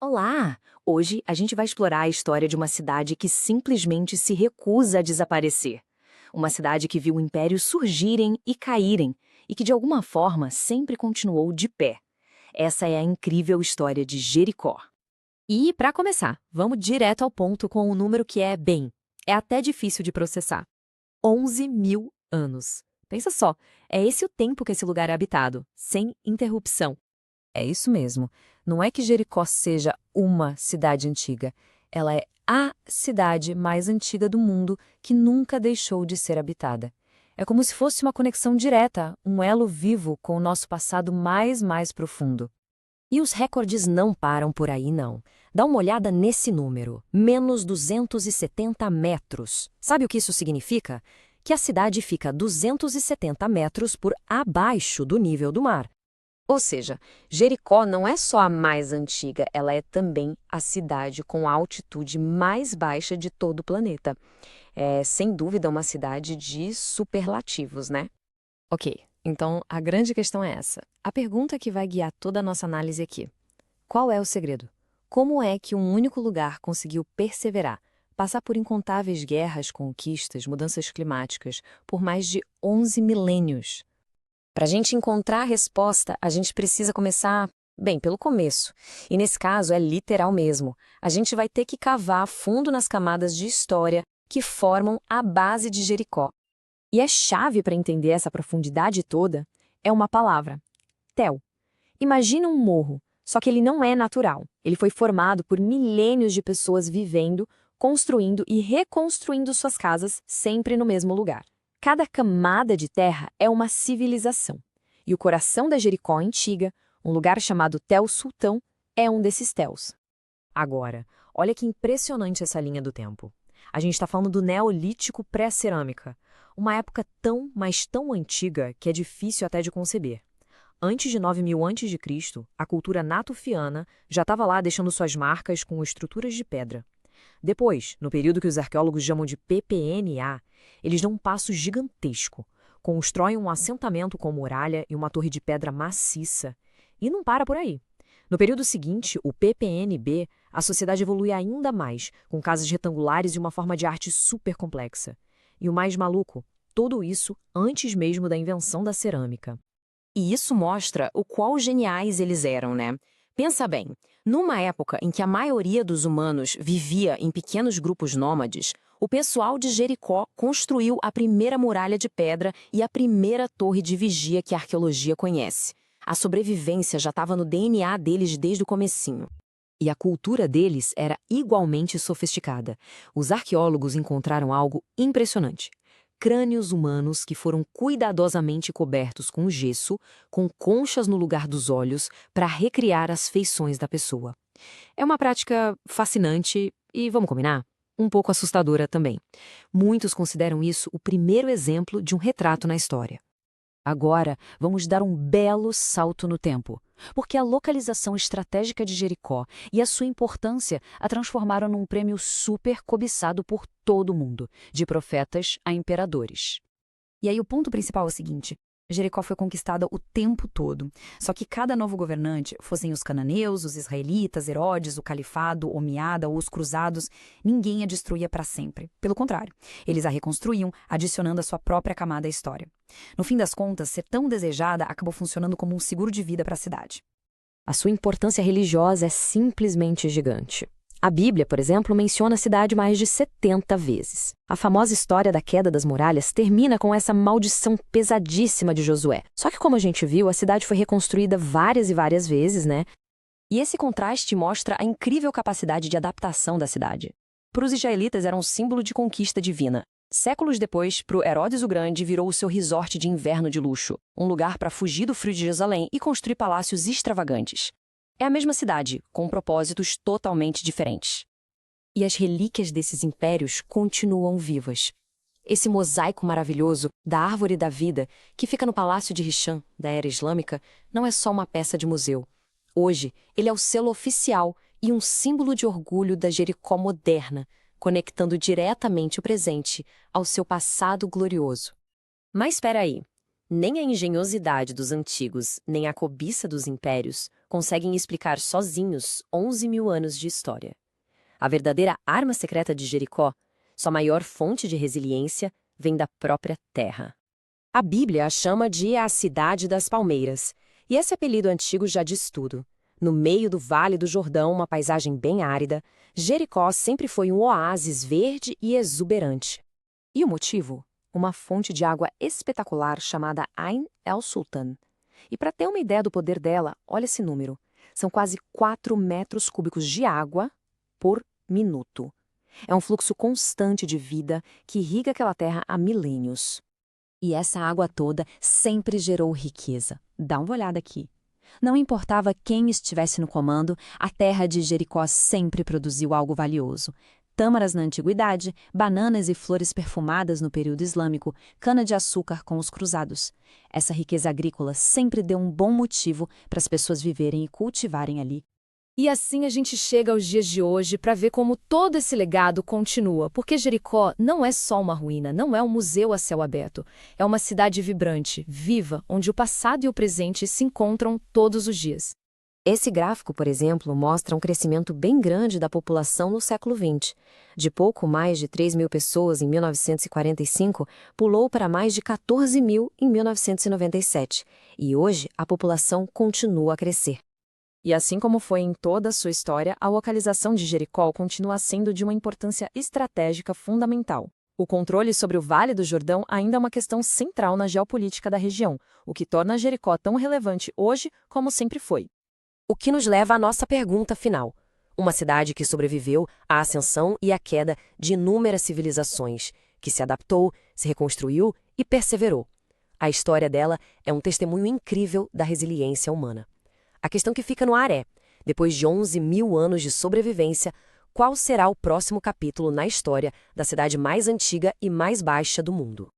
Olá! Hoje a gente vai explorar a história de uma cidade que simplesmente se recusa a desaparecer. Uma cidade que viu impérios surgirem e caírem e que de alguma forma sempre continuou de pé. Essa é a incrível história de Jericó. E, para começar, vamos direto ao ponto com um número que é até difícil de processar. 11.000 anos. Pensa só, é esse o tempo que esse lugar é habitado, sem interrupção. É isso mesmo. Não é que Jericó seja uma cidade antiga. Ela é a cidade mais antiga do mundo que nunca deixou de ser habitada. É como se fosse uma conexão direta, um elo vivo com o nosso passado mais profundo. E os recordes não param por aí, não. Dá uma olhada nesse número, menos 270 metros. Sabe o que isso significa? Que a cidade fica 270 metros por abaixo do nível do mar. Ou seja, Jericó não é só a mais antiga, ela é também a cidade com a altitude mais baixa de todo o planeta. É, sem dúvida, uma cidade de superlativos, né? Ok, então a grande questão é essa. A pergunta que vai guiar toda a nossa análise aqui. Qual é o segredo? Como é que um único lugar conseguiu perseverar, passar por incontáveis guerras, conquistas, mudanças climáticas, por mais de 11 milênios? Para a gente encontrar a resposta, a gente precisa começar, bem, pelo começo. E nesse caso é literal mesmo. A gente vai ter que cavar fundo nas camadas de história que formam a base de Jericó. E a chave para entender essa profundidade toda é uma palavra: tel. Imagina um morro, só que ele não é natural. Ele foi formado por milênios de pessoas vivendo, construindo e reconstruindo suas casas sempre no mesmo lugar. Cada camada de terra é uma civilização. E o coração da Jericó antiga, um lugar chamado Tel Sultão, é um desses tels. Agora, olha que impressionante essa linha do tempo. A gente está falando do Neolítico pré-cerâmica, uma época tão, mas tão antiga que é difícil até de conceber. Antes de 9.000 a.C., a cultura natufiana já estava lá deixando suas marcas com estruturas de pedra. Depois, no período que os arqueólogos chamam de PPNA, eles dão um passo gigantesco. Constroem um assentamento com muralha e uma torre de pedra maciça. E não para por aí. No período seguinte, o PPNB, a sociedade evolui ainda mais, com casas retangulares e uma forma de arte super complexa. E o mais maluco, tudo isso antes mesmo da invenção da cerâmica. E isso mostra o quão geniais eles eram, né? Pensa bem, numa época em que a maioria dos humanos vivia em pequenos grupos nômades, o pessoal de Jericó construiu a primeira muralha de pedra e a primeira torre de vigia que a arqueologia conhece. A sobrevivência já estava no DNA deles desde o comecinho. E a cultura deles era igualmente sofisticada. Os arqueólogos encontraram algo impressionante. Crânios humanos que foram cuidadosamente cobertos com gesso, com conchas no lugar dos olhos, para recriar as feições da pessoa. É uma prática fascinante e, vamos combinar, um pouco assustadora também. Muitos consideram isso o primeiro exemplo de um retrato na história. Agora, vamos dar um belo salto no tempo, porque a localização estratégica de Jericó e a sua importância a transformaram num prêmio super cobiçado por todo mundo, de profetas a imperadores. E aí o ponto principal é o seguinte: Jericó foi conquistada o tempo todo. Só que cada novo governante, fossem os cananeus, os israelitas, Herodes, o califado, Omiada ou os cruzados, ninguém a destruía para sempre. Pelo contrário, eles a reconstruíam, adicionando a sua própria camada à história. No fim das contas, ser tão desejada acabou funcionando como um seguro de vida para a cidade. A sua importância religiosa é simplesmente gigante. A Bíblia, por exemplo, menciona a cidade mais de 70 vezes. A famosa história da queda das muralhas termina com essa maldição pesadíssima de Josué. Só que, como a gente viu, a cidade foi reconstruída várias e várias vezes, né? E esse contraste mostra a incrível capacidade de adaptação da cidade. Para os israelitas era um símbolo de conquista divina. Séculos depois, para o Herodes o Grande virou o seu resort de inverno de luxo, um lugar para fugir do frio de Jerusalém e construir palácios extravagantes. É a mesma cidade, com propósitos totalmente diferentes. E as relíquias desses impérios continuam vivas. Esse mosaico maravilhoso da Árvore da Vida, que fica no Palácio de Hisham, da era islâmica, não é só uma peça de museu. Hoje, ele é o selo oficial e um símbolo de orgulho da Jericó moderna, conectando diretamente o presente ao seu passado glorioso. Mas espera aí, Nem a engenhosidade dos antigos, nem a cobiça dos impérios conseguem explicar sozinhos 11.000 anos de história. A verdadeira arma secreta de Jericó, sua maior fonte de resiliência, vem da própria terra. A Bíblia a chama de a Cidade das Palmeiras, e esse apelido antigo já diz tudo. No meio do Vale do Jordão, uma paisagem bem árida, Jericó sempre foi um oásis verde e exuberante. E o motivo? Uma fonte de água espetacular chamada Ain el-Sultan. E para ter uma ideia do poder dela, olha esse número. São quase 4 metros cúbicos de água por minuto. É um fluxo constante de vida que irriga aquela terra há milênios. E essa água toda sempre gerou riqueza. Dá uma olhada aqui. Não importava quem estivesse no comando, a terra de Jericó sempre produziu algo valioso. Tâmaras na antiguidade, bananas e flores perfumadas no período islâmico, cana-de-açúcar com os cruzados. Essa riqueza agrícola sempre deu um bom motivo para as pessoas viverem e cultivarem ali. E assim a gente chega aos dias de hoje para ver como todo esse legado continua, porque Jericó não é só uma ruína, não é um museu a céu aberto. É uma cidade vibrante, viva, onde o passado e o presente se encontram todos os dias. Esse gráfico, por exemplo, mostra um crescimento bem grande da população no século XX. De pouco mais de 3.000 pessoas em 1945, pulou para mais de 14.000 em 1997. E hoje a população continua a crescer. E assim como foi em toda a sua história, a localização de Jericó continua sendo de uma importância estratégica fundamental. O controle sobre o Vale do Jordão ainda é uma questão central na geopolítica da região, o que torna Jericó tão relevante hoje como sempre foi. O que nos leva à nossa pergunta final. Uma cidade que sobreviveu à ascensão e à queda de inúmeras civilizações, que se adaptou, se reconstruiu e perseverou. A história dela é um testemunho incrível da resiliência humana. A questão que fica no ar é, depois de 11.000 anos de sobrevivência, qual será o próximo capítulo na história da cidade mais antiga e mais baixa do mundo?